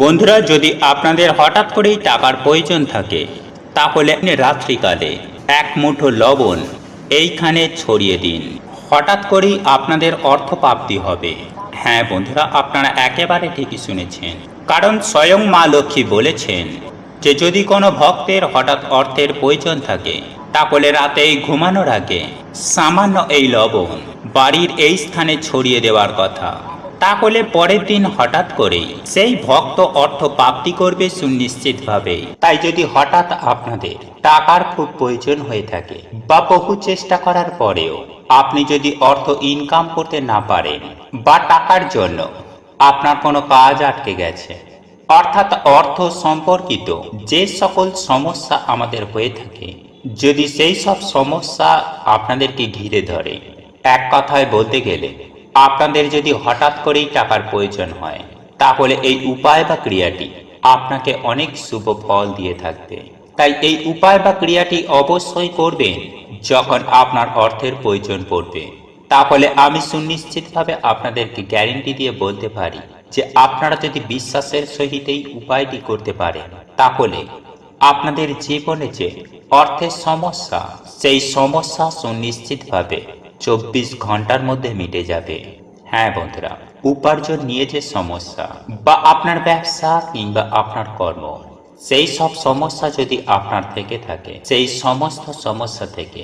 বন্ধুরা, যদি আপনাদের হঠাৎ করেই টাকার প্রয়োজন থাকে তাহলে আপনি রাত্রিকালে এক মুঠো লবণ এইখানে ছড়িয়ে দিন। হঠাৎ করেই আপনাদের অর্থপ্রাপ্তি হবে। হ্যাঁ বন্ধুরা, আপনারা একেবারে ঠিকই শুনেছেন, কারণ স্বয়ং মা লক্ষ্মী বলেছেন যে যদি কোনো ভক্তের হঠাৎ অর্থের প্রয়োজন থাকে তাহলে রাতে ঘুমানোর আগে সামান্য এই লবণ বাড়ির এই স্থানে ছড়িয়ে দেওয়ার কথা। তাহলে পরের দিন হঠাৎ করেই সেই ভক্ত অর্থ প্রাপ্তি করবে সুনিশ্চিতভাবে। তাই যদি হঠাৎ আপনাদের টাকার খুব প্রয়োজন হয়ে থাকে বা বহু চেষ্টা করার পরেও আপনি যদি অর্থ ইনকাম করতে না পারেন বা টাকার জন্য আপনার কোনো কাজ আটকে গেছে, অর্থাৎ অর্থ সম্পর্কিত যে সকল সমস্যা আমাদের হয়ে থাকে, যদি সেই সব সমস্যা আপনাদেরকে ঘিরে ধরে, এক কথায় বলতে গেলে আপনাদের যদি হঠাৎ করেই টাকার প্রয়োজন হয়, তাহলে এই উপায় বা ক্রিয়াটি আপনাকে অনেক শুভ ফল দিয়ে থাকবে। তাই এই উপায় বা ক্রিয়াটি অবশ্যই করবেন যখন আপনার অর্থের প্রয়োজন পড়বে। তাহলে আমি সুনিশ্চিতভাবে আপনাদেরকে গ্যারেন্টি দিয়ে বলতে পারি যে আপনারা যদি বিশ্বাসের সহিত এই উপায়টি করতে পারেন, তাহলে আপনাদের জীবনে যে অর্থের সমস্যা, সেই সমস্যা সুনিশ্চিতভাবে 24 ঘন্টার মধ্যে মিটে যাবে। হ্যাঁ বন্ধুরা, উপার্জন নিয়ে যে সমস্যা বা আপনার ব্যবসা কিংবা আপনার কর্ম, সেই সব সমস্যা যদি আপনার থেকে থাকে, সেই সমস্ত সমস্যা থেকে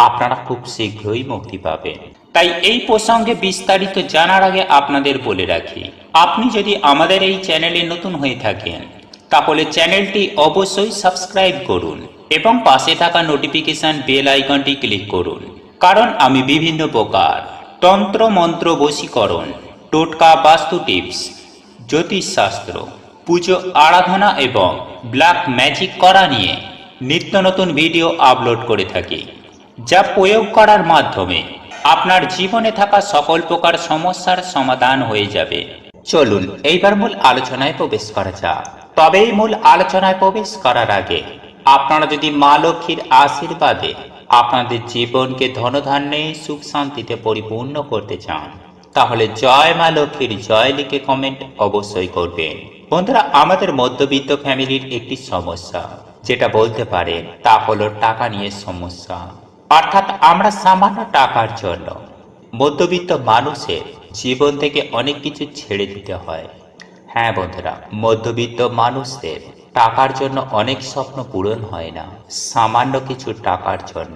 আপনারা খুব শীঘ্রই মুক্তি পাবেন। তাই এই প্রসঙ্গে বিস্তারিত জানার আগে আপনাদের বলে রাখি, আপনি যদি আমাদের এই চ্যানেলে নতুন হয়ে থাকেন তাহলে চ্যানেলটি অবশ্যই সাবস্ক্রাইব করুন এবং পাশে থাকা নোটিফিকেশন বেল আইকনটি ক্লিক করুন, কারণ আমি বিভিন্ন প্রকার তন্ত্র মন্ত্র, বশীকরণ, টোটকা, বাস্তু টিপস, জ্যোতিষশাস্ত্র, পুজো আরাধনা এবং ব্ল্যাক ম্যাজিক করা নিয়ে নিত্য নতুন ভিডিও আপলোড করে থাকি, যা প্রয়োগ করার মাধ্যমে আপনার জীবনে থাকা সকল প্রকার সমস্যার সমাধান হয়ে যাবে। চলুন এইবার মূল আলোচনায় প্রবেশ করা যাক। তবে এই মূল আলোচনায় প্রবেশ করার আগে আপনারা যদি মা লক্ষ্মীর আশীর্বাদে আপনাদের জীবনকে ধনধান্যে সুখ শান্তিতে পরিপূর্ণ করতে চান, তাহলে জয় মা লক্ষ্মীর জয় লিখে কমেন্ট অবশ্যই করবেন। বন্ধুরা, আমাদের মধ্যবিত্ত ফ্যামিলির একটি সমস্যা যেটা বলতে পারেন তা হলো টাকা নিয়ে সমস্যা। অর্থাৎ আমরা সামান্য টাকার জন্য মধ্যবিত্ত মানুষের জীবন থেকে অনেক কিছু ছেড়ে দিতে হয়। হ্যাঁ বন্ধুরা, মধ্যবিত্ত মানুষদের টাকার জন্য অনেক স্বপ্ন পূরণ হয় না সামান্য কিছু টাকার জন্য।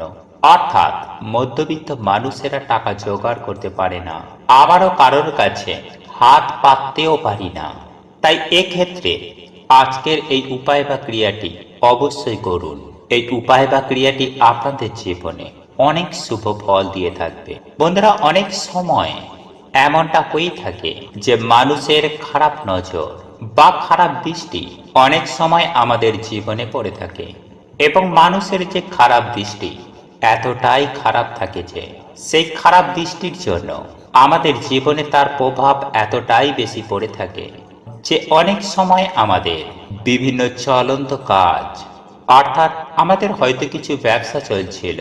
অর্থাৎ মধ্যবিত্ত মানুষেরা টাকা জোগাড় করতে পারে না, আবারও কারোর কাছে হাত পাততেও পারি না। তাই এক্ষেত্রে আজকের এই উপায় বা ক্রিয়াটি অবশ্যই করুন। এই উপায় বা ক্রিয়াটি আপনাদের জীবনে অনেক শুভ ফল দিয়ে থাকবে। বন্ধুরা, অনেক সময় এমনটা হয়ে থাকে যে মানুষের খারাপ নজর বা খারাপ দৃষ্টি অনেক সময় আমাদের জীবনে পড়ে থাকে, এবং মানুষের যে খারাপ দৃষ্টি এতটাই খারাপ থাকে যে সেই খারাপ দৃষ্টির জন্য আমাদের জীবনে তার প্রভাব এতটাই বেশি পড়ে থাকে যে অনেক সময় আমাদের বিভিন্ন চলন্ত কাজ, অর্থাৎ আমাদের হয়তো কিছু ব্যবসা চলছিল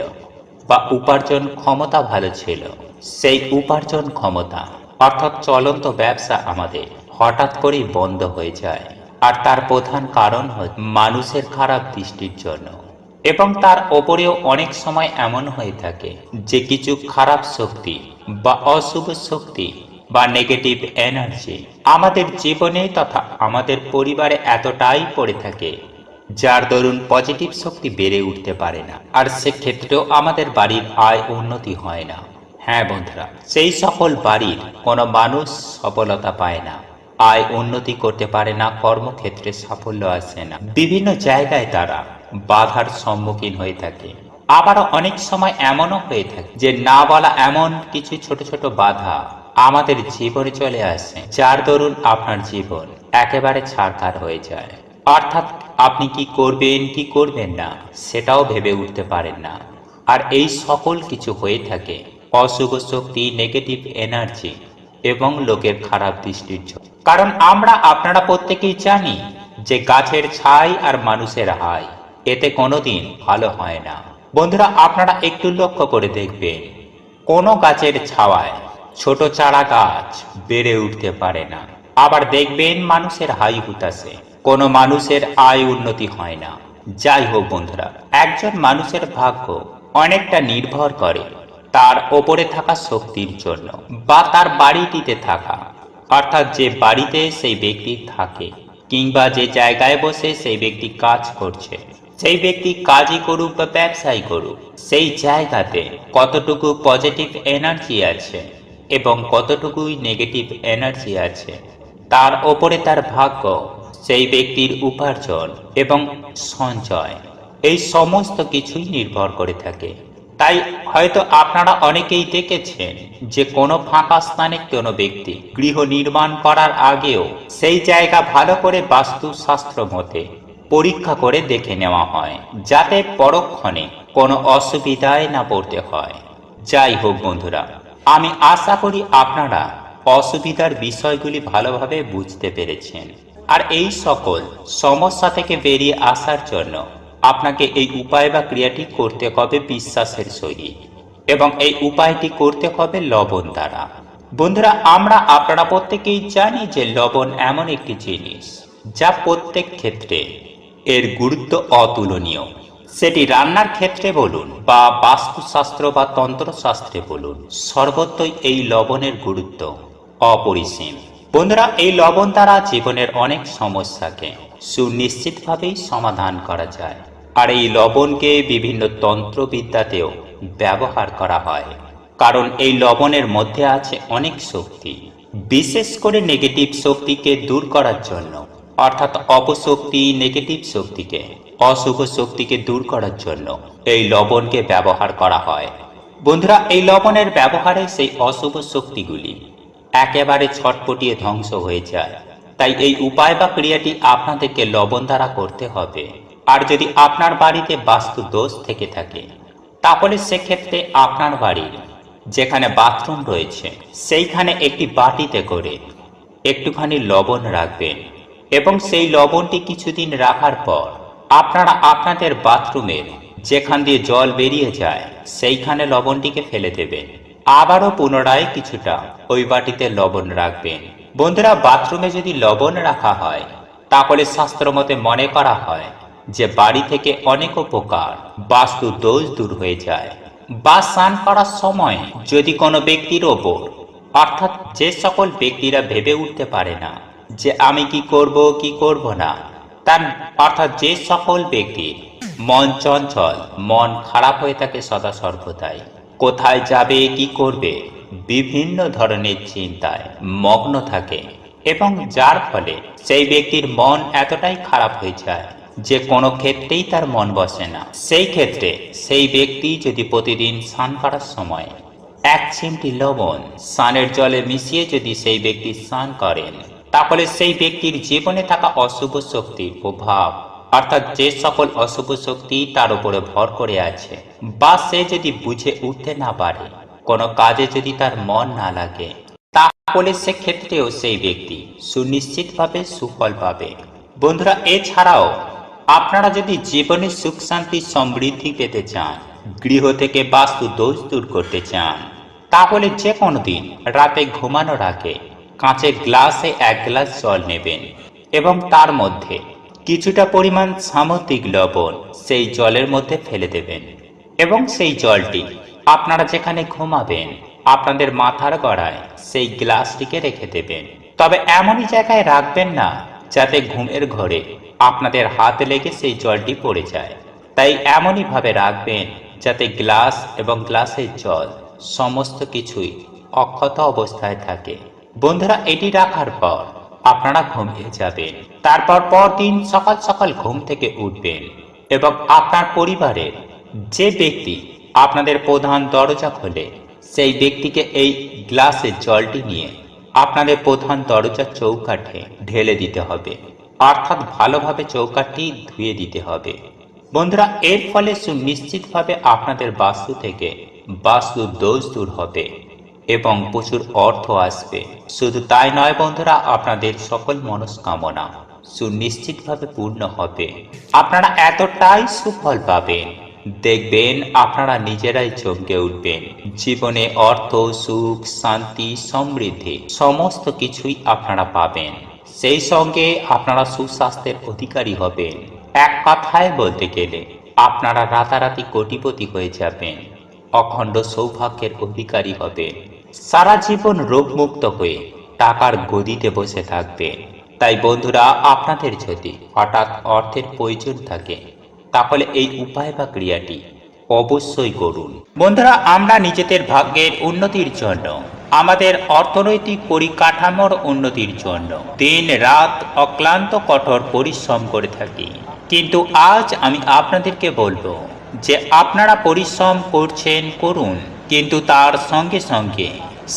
বা উপার্জন ক্ষমতা ভালো ছিল, সেই উপার্জন ক্ষমতা অর্থাৎ চলন্ত ব্যবসা আমাদের হঠাৎ করেই বন্ধ হয়ে যায়। আর তার প্রধান কারণ হচ্ছে মানুষের খারাপ দৃষ্টির জন্য। এবং তার ওপরেও অনেক সময় এমন হয়ে থাকে যে কিছু খারাপ শক্তি বা অশুভ শক্তি বা নেগেটিভ এনার্জি আমাদের জীবনে তথা আমাদের পরিবারে এতটাই পড়ে থাকে যার দরুন পজিটিভ শক্তি বেড়ে উঠতে পারে না, আর সেক্ষেত্রেও আমাদের বাড়ির আয় উন্নতি হয় না। হ্যাঁ বন্ধুরা, সেই সকল বাড়ির কোনো মানুষ সফলতা পায় না, আয় উন্নতি করতে পারে না, কর্মক্ষেত্রে সাফল্য আসে না, বিভিন্ন জায়গায় তারা বাধার সম্মুখীন হয়ে থাকে। আবারও অনেক সময় এমনও হয়ে থাকে যে না বলা এমন কিছু ছোট ছোট বাধা আমাদের জীবনে চলে আসে যার দরুন আপনার জীবন একেবারে ছারখার হয়ে যায়। অর্থাৎ আপনি কি করবেন কি করবেন না সেটাও ভেবে উঠতে পারেন না। আর এই সকল কিছু হয়ে থাকে অশুভ শক্তি, নেগেটিভ এনার্জি এবং লোকের খারাপ দৃষ্টির জন্য। কারণ আপনারা প্রত্যেকেই জানি যে গাছের ছাই আর মানুষের হাই এতে কোনোদিন ভালো হয় না। বন্ধুরা, আপনারা একটু লক্ষ্য করে দেখবেন, কোনো গাছের ছাওয়ায় ছোট চারা গাছ বেড়ে উঠতে পারে না, আবার দেখবেন মানুষের হাই হুতাশে কোনো মানুষের আয় উন্নতি হয় না। যাই হোক বন্ধুরা, একজন মানুষের ভাগ্য অনেকটা নির্ভর করে তার ওপরে থাকা শক্তির জন্য বা তার বাড়িটিতে থাকা, অর্থাৎ যে বাড়িতে সেই ব্যক্তি থাকে কিংবা যে জায়গায় বসে সেই ব্যক্তি কাজ করছে, সেই ব্যক্তি কাজই করুক বা ব্যবসায়ী করুক, সেই জায়গাতে কতটুকু পজিটিভ এনার্জি আছে এবং কতটুকুই নেগেটিভ এনার্জি আছে তার ওপরে তার ভাগ্য, সেই ব্যক্তির উপার্জন এবং সঞ্চয়, এই সমস্ত কিছুই নির্ভর করে থাকে। তাই হয়তো আপনারা অনেকেই দেখেছেন যে কোনো ফাঁকা স্থানে কোনো ব্যক্তি গৃহ নির্মাণ করার আগেও সেই জায়গা ভালো করে বাস্তুশাস্ত্র মতে পরীক্ষা করে দেখে নেওয়া হয়, যাতে পরক্ষণে কোনো অসুবিধায় না পড়তে হয়। যাই হোক বন্ধুরা, আমি আশা করি আপনারা অসুবিধার বিষয়গুলি ভালোভাবে বুঝতে পেরেছেন। আর এই সকল সমস্যা থেকে বেরিয়ে আসার জন্য আপনাকে এই উপায় বা ক্রিয়াটি করতে হবে বিশ্বাসের সহিত, এবং এই উপায়টি করতে হবে লবণ দ্বারা। বন্ধুরা, আপনারা প্রত্যেকেই জানি যে লবণ এমন একটি জিনিস যা প্রত্যেক ক্ষেত্রে এর গুরুত্ব অতুলনীয়। সেটি রান্নার ক্ষেত্রে বলুন বা বাস্তুশাস্ত্র বা তন্ত্রশাস্ত্রে বলুন, সর্বত্রই এই লবণের গুরুত্ব অপরিসীম। বন্ধুরা, এই লবণ দ্বারা জীবনের অনেক সমস্যাকে সুনিশ্চিতভাবেই সমাধান করা যায়। আর এই লবণকে বিভিন্ন তন্ত্রবিদ্যাতেও ব্যবহার করা হয়, কারণ এই লবণের মধ্যে আছে অনেক শক্তি। বিশেষ করে নেগেটিভ শক্তিকে দূর করার জন্য, অর্থাৎ অপশক্তি, নেগেটিভ শক্তিকে, অশুভ শক্তিকে দূর করার জন্য এই লবণকে ব্যবহার করা হয়। বন্ধুরা, এই লবণের ব্যবহারে সেই অশুভ শক্তিগুলি একেবারে ছটপটিয়ে ধ্বংস হয়ে যায়। তাই এই উপায় বা ক্রিয়াটি আপনাদেরকে লবণ দ্বারা করতে হবে। আর যদি আপনার বাড়িতে বাস্তু দোষ থেকে থাকে, তাহলে সেক্ষেত্রে আপনার বাড়ির যেখানে বাথরুম রয়েছে সেইখানে একটি বাটিতে করে একটুখানি লবণ রাখবেন, এবং সেই লবণটি কিছুদিন রাখার পর আপনারা আপনাদের বাথরুমের যেখান দিয়ে জল বেরিয়ে যায় সেইখানে লবণটিকে ফেলে দেবেন। আবারও পুনরায় কিছুটা ওই বাটিতে লবণ রাখবেন। বন্ধুরা, বাথরুমে যদি লবণ রাখা হয় তাহলে শাস্ত্রমতে মনে করা হয় যে বাড়ি থেকে অনেক উপকার, বাস্তু দোষ দূর হয়ে যায়। বা স্নান করার সময় যদি কোনো ব্যক্তির ওপর, অর্থাৎ যে সকল ব্যক্তিরা ভেবে উঠতে পারে না যে আমি কি করব না, তার অর্থাৎ যে সকল ব্যক্তির মন চঞ্চল, মন খারাপ হয়ে থাকে সদা সর্বদাই, কোথায় যাবে, কি করবে, বিভিন্ন ধরনের চিন্তায় মগ্ন থাকে, এবং যার ফলে সেই ব্যক্তির মন এতটাই খারাপ হয়ে যায় যে কোনো ক্ষেত্রেই তার মন বসে না। সেই ক্ষেত্রে সেই ব্যক্তি যদি প্রতিদিন স্নান করার সময় এক চিমটি লবণ স্নানের জলে মিশিয়ে যদি সেই ব্যক্তি স্নান করেন, তাহলে সেই ব্যক্তির জীবনে থাকা অশুভ শক্তির প্রভাব, অর্থাৎ যে সকল অশুভ শক্তি তার উপরে ভর করে আছে, বা সে যদি বুঝে উঠতে না পারে, কোনো কাজে যদি তার মন না লাগে, তাহলে সেক্ষেত্রেও সেই ব্যক্তি সুনিশ্চিতভাবে সুফল পাবে। বন্ধুরা, এছাড়াও আপনারা যদি জীবনে সুখ শান্তি সমৃদ্ধি পেতে চান, গৃহ থেকে বাস্তু দোষ দূর করতে চান, তাহলে যে কোনো দিন রাতে ঘুমানোর আগে কাঁচের গ্লাসে এক গ্লাস জল নেবেন এবং তার মধ্যে কিছুটা পরিমাণ সামুদ্রিক লবণ সেই জলের মধ্যে ফেলে দেবেন, এবং সেই জলটি আপনারা যেখানে ঘুমাবেন আপনাদের মাথার গড়ায় সেই গ্লাসটিকে রেখে দেবেন। তবে এমনই জায়গায় রাখবেন না যাতে ঘুমের ঘরে আপনাদের হাত লেগে সেই জলটি পড়ে যায়। তাই এমনই ভাবে রাখবেন যাতে গ্লাস এবং গ্লাসের জল সমস্ত কিছুই অক্ষত অবস্থায় থাকে। বন্ধুরা, এটি রাখার পর আপনারা ঘুমিয়ে যাবেন। তারপর পরদিন সকাল সকাল ঘুম থেকে উঠবেন এবং আপনার পরিবারের যে ব্যক্তি আপনাদের প্রধান দরজা খোলে সেই ব্যক্তিকে এই গ্লাসের জলটি নিয়ে আপনাদের প্রধান দরজার চৌকাঠে ঢেলে দিতে হবে, অর্থাৎ ভালোভাবে চৌকাঠটি ধুয়ে দিতে হবে। বন্ধুরা, এর ফলে সুনিশ্চিতভাবে আপনাদের বাস্তু থেকে বাস্তু দোষ দূর হবে এবং প্রচুর অর্থ আসবে। শুধু তাই নয় বন্ধুরা, আপনাদের সকল মনস্কামনা সুনিশ্চিতভাবে পূর্ণ হবে। আপনারা এতটাই সুফল পাবেন দেখবেন আপনারা নিজেরাই চমকে উঠবেন। জীবনে অর্থ, সুখ, শান্তি, সমৃদ্ধি সমস্ত কিছুই আপনারা পাবেন। সেই সঙ্গে আপনারা সুস্বাস্থ্যের অধিকারী হবেন। এক কথায় বলতে গেলে আপনারা রাতারাতি কোটিপতি হয়ে যাবেন, অখণ্ড সৌভাগ্যের অধিকারী হবেন। সারা জীবন রোগমুক্ত হয়ে টাকার গদিতে বসে থাকবেন। তাই বন্ধুরা, আপনাদের যদি হঠাৎ অর্থের প্রয়োজন থাকে তাহলে এই উপায় বা ক্রিয়াটি অবশ্যই করুন। বন্ধুরা, আমরা নিজেদের ভাগ্যের উন্নতির জন্য, আমাদের অর্থনৈতিক পরিকাঠামোর উন্নতির জন্য দিন রাত অক্লান্ত কঠোর পরিশ্রম করে থাকি। কিন্তু আজ আমি আপনাদেরকে বলবো যে আপনারা পরিশ্রম করছেন, করুন, কিন্তু তার সঙ্গে সঙ্গে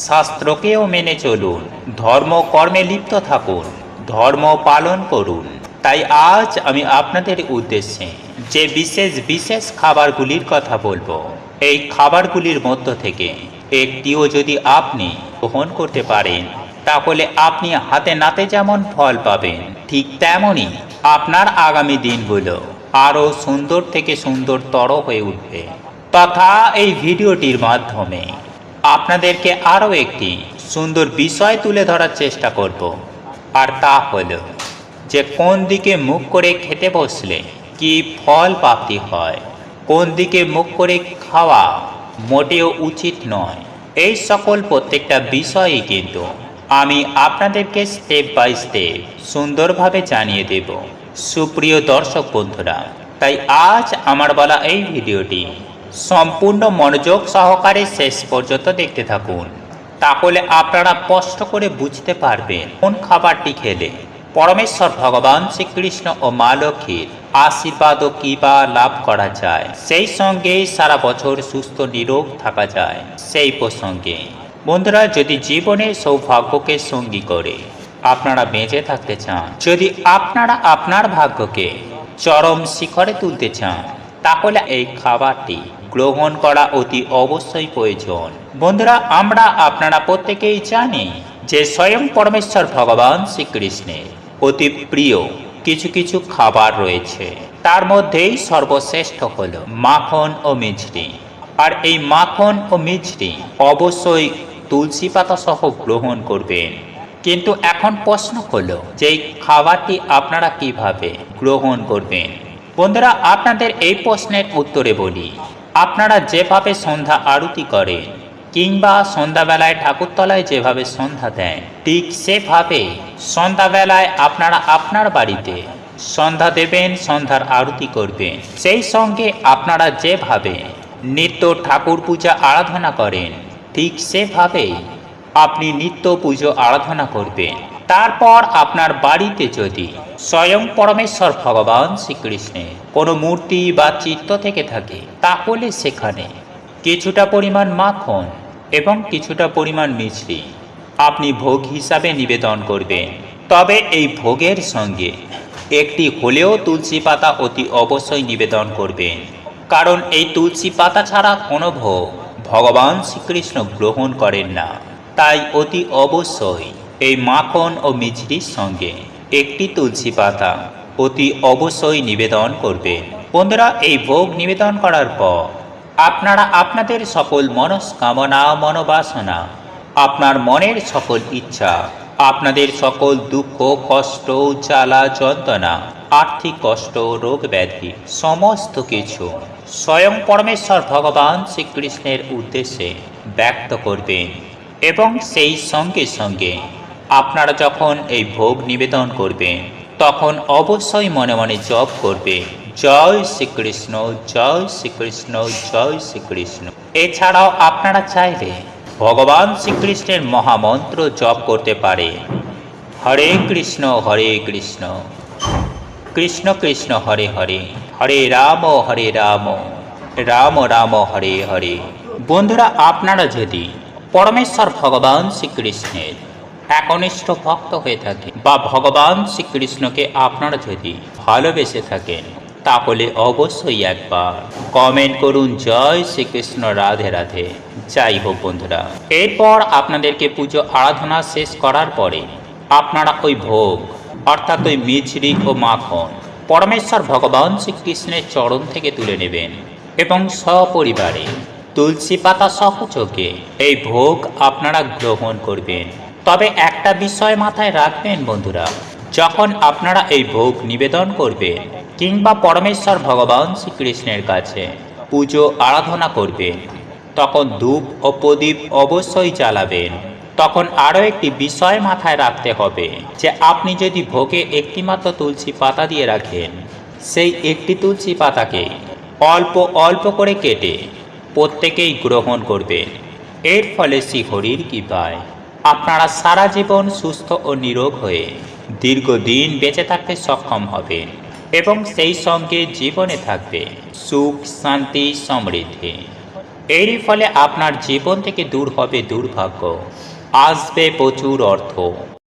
শাস্ত্রকেও মেনে চলুন, ধর্ম কর্মে লিপ্ত থাকুন, ধর্ম পালন করুন। তাই আজ আমি আপনাদের উদ্দেশ্যে যে বিশেষ বিশেষ খাবারগুলির কথা বলবো, এই খাবারগুলির মধ্য থেকে একটিও যদি আপনি গ্রহণ করতে পারেন তাহলে আপনি হাতে নাতে যেমন ফল পাবেন, ঠিক তেমনই আপনার আগামী দিনগুলো আরও সুন্দর থেকে সুন্দরতর হয়ে উঠবে। তথা এই ভিডিওটির মাধ্যমে আপনাদেরকে আরও একটি সুন্দর বিষয় তুলে ধরার চেষ্টা করব, আর তা হলো যে কোন দিকে মুখ করে খেতে বসলে কি ফল প্রাপ্তি হয়, কোন দিকে মুখ করে খাওয়া মোটেও উচিত নয়। এই সকল প্রত্যেকটা বিষয়ই কিন্তু আমি আপনাদেরকে স্টেপ বাই স্টেপ সুন্দরভাবে জানিয়ে দেব সুপ্রিয় দর্শক বন্ধুরা। তাই আজ আমার বলা এই ভিডিওটি সম্পূর্ণ মনোযোগ সহকারে শেষ পর্যন্ত দেখতে থাকুন, তাহলে আপনারা স্পষ্ট করে বুঝতে পারবেন কোন খাবারটি খেলে পরমেশ্বর ভগবান শ্রীকৃষ্ণ ও মা লক্ষ্মীর আশীর্বাদ ও কৃপা লাভ করা যায়, সেই সঙ্গে সারা বছর সুস্থ নিরোগ থাকা যায়। সেই প্রসঙ্গে বন্ধুরা, যদি জীবনে সৌভাগ্যকে সঙ্গী করে আপনারা বেঁচে থাকতে চান, যদি আপনারা আপনার ভাগ্যকে চরম শিখরে তুলতে চান, তাহলে এই খাবারটি গ্রহণ করা অতি অবশ্যই প্রয়োজন। বন্ধুরা, আমরা আপনারা প্রত্যেকেই জানি যে স্বয়ং পরমেশ্বর ভগবান শ্রীকৃষ্ণের অতি প্রিয় কিছু কিছু খাবার রয়েছে। তার মধ্যেই সর্বশ্রেষ্ঠ হল মাখন ও মিছরি। আর এই মাখন ও মিছরি অবশ্যই তুলসী পাতা সহ গ্রহণ করবেন। কিন্তু এখন প্রশ্ন হলো যে এই খাবারটি আপনারা কিভাবে গ্রহণ করবেন। বন্ধুরা, আপনাদের এই প্রশ্নের উত্তরে বলি, আপনারা যেভাবে সন্ধ্যা আরতি করেন কিংবা সন্ধ্যাবেলায় ঠাকুরতলায় যেভাবে সন্ধ্যা দেন, ঠিক সেভাবে সন্ধ্যাবেলায় আপনারা আপনার বাড়িতে সন্ধ্যা দেবেন, সন্ধ্যার আরতি করবেন। সেই সঙ্গে আপনারা যেভাবে নিত্য ঠাকুর পূজা আরাধনা করেন, ঠিক সেভাবেই আপনি নিত্য পুজো আরাধনা করবেন। তারপর আপনার বাড়িতে যদি স্বয়ং পরমেশ্বর ভগবান শ্রীকৃষ্ণের কোনো মূর্তি বা চিত্র থেকে থাকে, তাহলে সেখানে কিছুটা পরিমাণ মাখন এবং কিছুটা পরিমাণ মিছরি আপনি ভোগ হিসাবে নিবেদন করবেন। তবে এই ভোগের সঙ্গে একটি হলেও তুলসী পাতা অতি অবশ্যই নিবেদন করবেন, কারণ এই তুলসী পাতা ছাড়া কোনো ভোগ ভগবান শ্রীকৃষ্ণ গ্রহণ করেন না। তাই অতি অবশ্যই এই মাখন ও মিছরির সঙ্গে একটি তুলসী পাতা অতি অবশ্যই নিবেদন করবেন। বন্ধুরা, এই ভোগ নিবেদন করার পর আপনারা আপনাদের সকল মনস্কামনা, মনোবাসনা, আপনার মনের সকল ইচ্ছা, আপনাদের সকল দুঃখ, কষ্ট, জ্বালা, যন্ত্রণা, আর্থিক কষ্ট, রোগ ব্যাধি সমস্ত কিছু স্বয়ং পরমেশ্বর ভগবান শ্রীকৃষ্ণের উদ্দেশ্যে ব্যক্ত করবেন। এবং সেই সঙ্গে সঙ্গে আপনারা যখন এই ভোগ নিবেদন করবেন, তখন অবশ্যই মনে মনে জপ করবে, জয় শ্রীকৃষ্ণ, জয় শ্রীকৃষ্ণ, জয় শ্রীকৃষ্ণ। এছাড়াও আপনারা চাইলে ভগবান শ্রীকৃষ্ণের মহামন্ত্র জপ করতে পারে, হরে কৃষ্ণ হরে কৃষ্ণ, কৃষ্ণ কৃষ্ণ হরে হরে, হরে রাম রাম রাম হরে হরে। বন্ধুরা, আপনারা যদি পরমেশ্বর ভগবান শ্রীকৃষ্ণের একনিষ্ঠ ভক্ত হয়ে থাকে বা ভগবান শ্রীকৃষ্ণকে আপনারা যদি ভালোবেসে থাকেন, তাহলে অবশ্যই একবার কমেন্ট করুন, জয় শ্রীকৃষ্ণ, রাধে রাধে। যাই হোক বন্ধুরা, এরপর আপনাদেরকে পুজো আরাধনা শেষ করার পরে আপনারা ওই ভোগ অর্থাৎ ওই মিছরি ও মাখন পরমেশ্বর ভগবান শ্রীকৃষ্ণের চরণ থেকে তুলে নেবেন এবং সপরিবারে তুলসী পাতা সহযোগে এই ভোগ আপনারা গ্রহণ করবেন। তবে একটা বিষয় মাথায় রাখবেন বন্ধুরা, যখন আপনারা এই ভোগ নিবেদন করবেন কিংবা পরমেশ্বর ভগবান শ্রীকৃষ্ণের কাছে পুজো আরাধনা করবেন, তখন ধূপ ও প্রদীপ অবশ্যই জ্বালাবেন। তখন আরও একটি বিষয় মাথায় রাখতে হবে যে আপনি যদি ভোগে একটিমাত্র তুলসী পাতা দিয়ে রাখেন, সেই একটি তুলসী পাতাকে অল্প অল্প করে কেটে প্রত্যেকেই গ্রহণ করবেন। এর ফলে শ্রীহরির কৃপায় আপনারা সারা জীবন সুস্থ ও নিরোগ হয়ে দীর্ঘদিন বেঁচে থাকতে সক্ষম হবেন এবং সেই সঙ্গে জীবনে থাকবে সুখ, শান্তি, সমৃদ্ধি। এরই ফলে আপনার জীবন থেকে দূর হবে দুর্ভাগ্য, আসবে প্রচুর অর্থ।